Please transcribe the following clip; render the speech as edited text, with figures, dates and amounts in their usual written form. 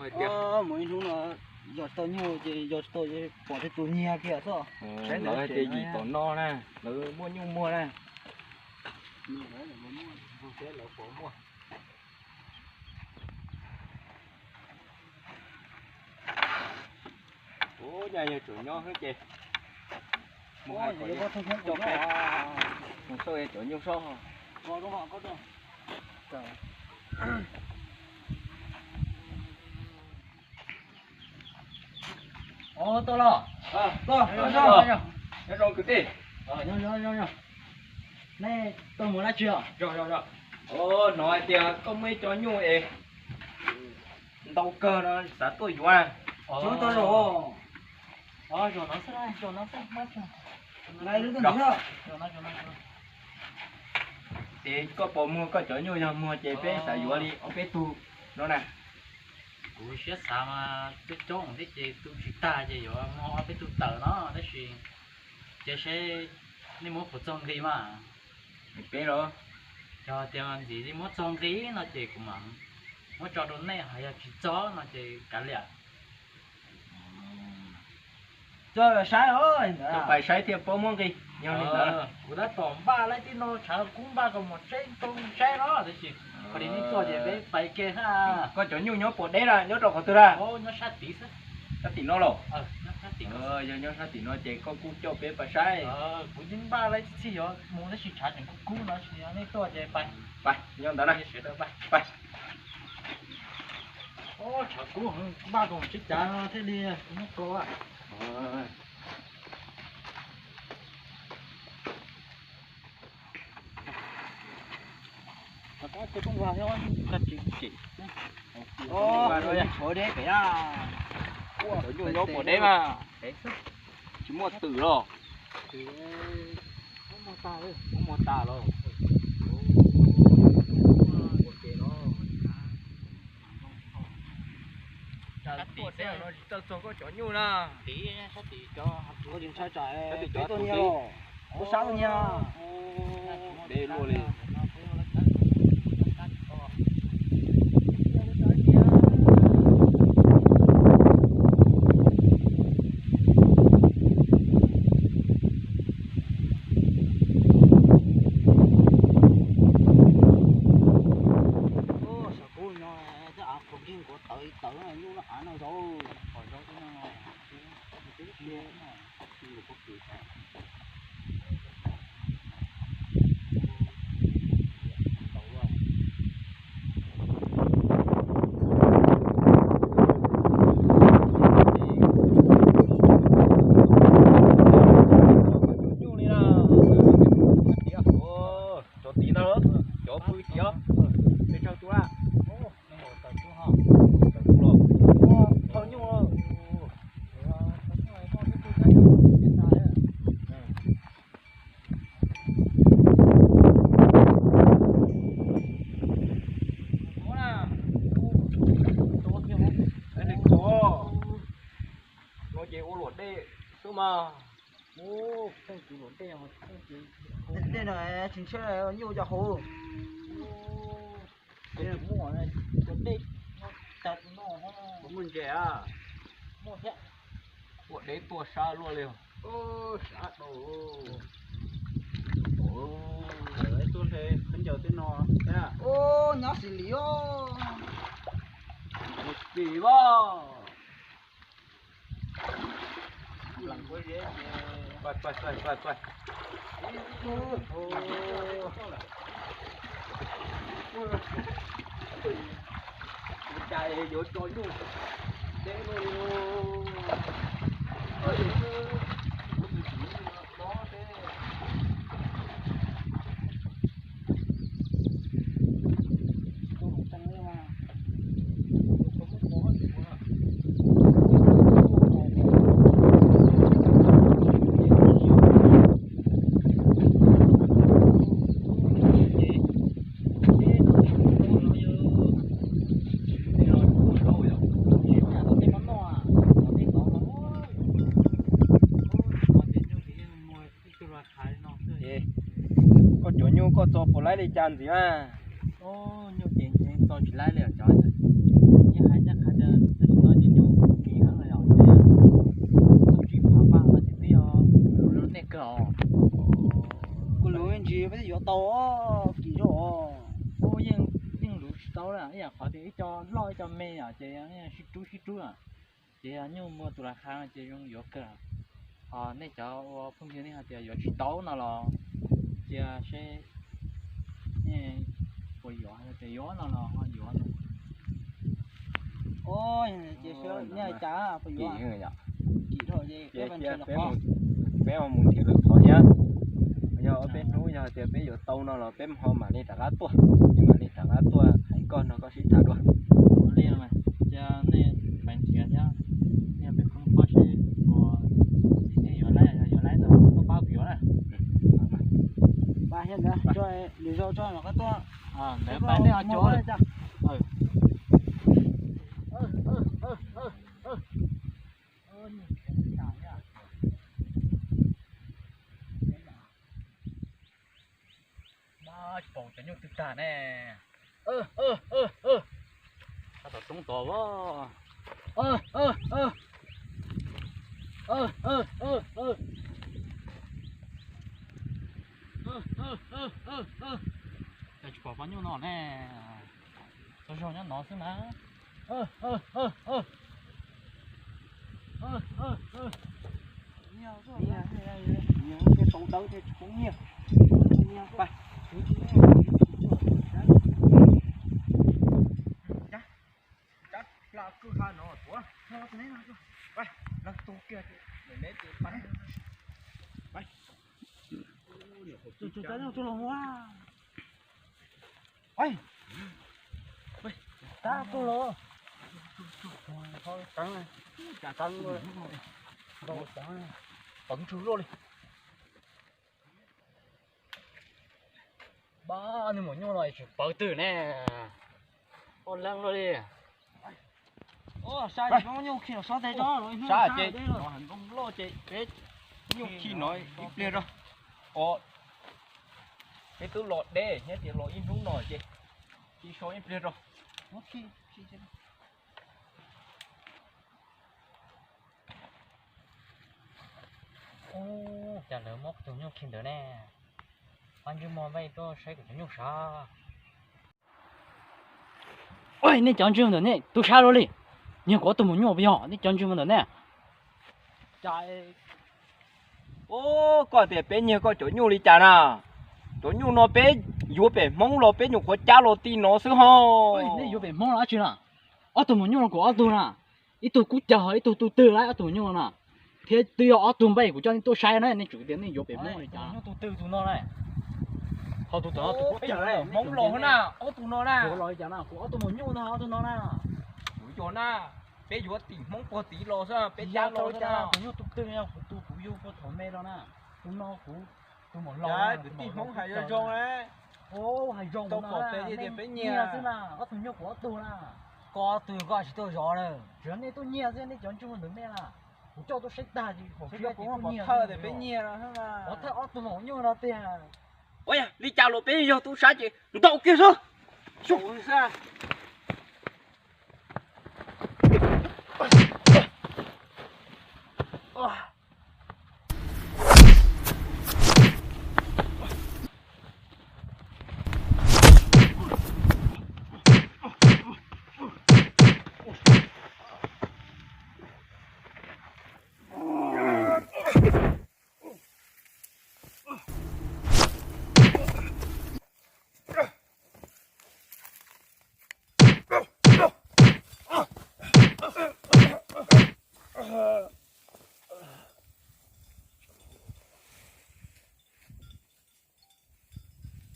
mỗi lúc nó giọt to nhiều thì giọt to thì bỏ cái túi nhia kia sao? Nói cái gì còn no nè, ừ mua nhung mua nè. Ủa nhà nhà chủ nho hết chị. Mua hai quả có thông cho cái. Một số em chủ nhung số. Có đúng không? Có đâu. Trời. Ô to lo. To. Nó rồi cứ đi. Nhо. Này, tôi muốn là chưa? Rồi. Ô nói thì có mấy cho nhung ấy. Đâu cơ nó xã tôi doa. Chúng tôi rồi. Rồi nó sẽ đây, nó sẽ mất rồi. Này đứa con chưa? Rồi nó. Thì có bộ mua có chỗ nhung nhau mua chế phê xã doa đi, ở phê tu. Nó nè. Cú sẽ sao mà cái chỗ của cái chị tu chỉ ta chị rồi mà cái tu tờ nó đấy gì chị sẽ đi mua phụ trồng gì mà Phê rồi. cho tiền gì đi mua trồng gì nó chị cũng mà mua cho đồ này hay là chỉ cho nó chị cả liền Chơi là sai rồi. Phải sai thì bộ mua gì. Nhưng lên đó. cú đã tóm ba lấy thì nó chả cũng ba còn một trái tông trái đó đấy chị còn đi cho chị với phải kia ha Có chỗ nhung nhớ bộ đế ra, nhớ rồi có từ ra. ô nó sát tí nữa Sát tỷ nó rồi. nó sát tí nữa Giờ nhớ sát tỷ nó chế có cú cho phê phải sai. cú dính ba lấy chỉ rồi muốn nó chỉ trả tiền cú nó chỉ anh ấy cho chị phải Phải, nhớ đó này. sẽ được phải Phải. ô chả cú ba còn chết trả thế đi nó có à Cái cũng vào thôi, cắt chỉ. Ô, thôi đấy phải à. chỗ nhung nhớ bộ đế mà. Chỉ mua tử rồi. Thì không mua ta đấy. Cũng mua tà rồi. sát tí sẽ nó cho có chỗ nhung nè. tí sát tí cho Có chuyện sai trái. Cái gì Cái cho tôi tụi nhiều. Có sao rồi nha. Để luôn đi. Ô sao cô nó cái áo phục riêng của tự này luôn nó ăn nào rồi. Khỏi đâu cái nào. Cái kia nó. Cái có kỳ. ô không chỉ một đeo không chỉ Đây này chính xác là nhiều cho hồ. cái mua này cái đây nó chặt nó Có mình trẻ à. mua thế Bộ đế tua xa luôn liều. Ô sát đồ. Đấy tôi thấy khấn giờ tên nó. Thế à? Ô nhỏ xử lý ô. Một tỷ bao. Làm cái gì? Quay. Chạy vô cho luôn. Để luôn. Có chỗ nhu có cho phụ lấy đi chăn gì mà. ô nhiều tiền cho chỉ lái lẻ cho như hai chắc hai đâu là ấy họ thì cho lo cho mẹ à chị xí chú à chị nhưng mua tụi là khang chị dùng gió cơ họ nên cho phương tiện này họ thì gió chỉ tấu nào là chị sẽ nè bồi gió hay chị gió nào là họ gió luôn ôi chị sửa nhà chả phải Chị gió người nhở. chị thôi gì cái bên trên là khó Bé mà muốn thiệt được khó nhá. Giờ ở bên núi giờ thì bé giờ tàu nó là bé họ mà đi trả lá tua. Nhưng mà đi trả lá tua hai con nó có xí thả đuôi. liền mà cho nên bạn chị nhá nên phải không có sẽ có cái gió này rồi nó bao gió này ba hiện ra cho lý do cho nó có to à để bán đi ở chỗ này ba chồng cho nhau tự ta nè sao tao tung tổ quá cái chụp bao nhiêu nó nè tôi cho nó xem nào nhiều cái tàu tàu thì cũng nhiềuไปlà cứ hà nó của nó thế này nóไปแล้วตัวเกียร์เดี๋ยวเน็ตไปจุดๆแล้วตัวลงว่าไปตาตัวโลเขาตั้งเลยจะตั้งเลยโดนตั้งปังชูโลเลยบ้านี่หมดยุ่งเลยเปิดตื่นแน่คนลังเลย ô sao vậy con nhung khi nó sao tay đó rồi Sao chị? Nó hẳn không lo chị. Bé nhiều khi nói ít lên rồi. Ồ. Bé cứ lọt đê nhé thì lọt in đúng nổi chị. Chị số ít lên rồi. nó khi chứ ô chả lỡ mốc tụi nhung khi đó nè anh chưa mò vay tôi sẽ của tụi nhung sao ôi nên chọn trường rồi nè tôi sao rồi đi nhưng có tụi mình nhung bây giờ nên chọn trường rồi nè chạy Ô, có thể bé nhiều có chỗ nhu đi chả nào. Chỗ nhu nó bé, vô bé mong lo bé nhu có cha lo tin nó xứ ho. ôi nên vô về mong lá chưa nè ở tụi mình nhung là của ở tụi nè ít tụi cút chờ ít tụi từ lại ở tụi nhung nè thế tôi ở tụi bay của cho nên tôi sai đấy nên chủ tiền nên vô về mong đi chả tụi từ tụi nó này họ tụi nó tụi cút chờ đấy Mong lo hơn nào, ô tụi nó nè. của lo chả nè của tụi mình nhung nè ở tụi nó nè Ủa chỗ nè. Bé vô tí mong có tí lo sao, bé cha cha lo lo sao cha nào. tụi nhung tụi từ nhau tụi phụ yêu có thổ mê đó nè tụi nó cũng tụi một lo Dạ, tí mong hay cho trông đấy. ô hay rong Tao có bé gì thì bé nhẹ. thế nào có tụi nhung của tụi nè có từ gọi chỉ tôi rõ rồi chuyện này tôi nhẹ thế này chọn chung được mẹ là cho tôi sách ta thì khổ Thế kia nó thì cũng tôi có nhẹ thơ để bé nhẹ rồi hả mà. có thơ ở tụi nó như nó tiền Ôi à, đi chào lộ bé vô, tôi sát chị. Đậu kia sao? xuống xa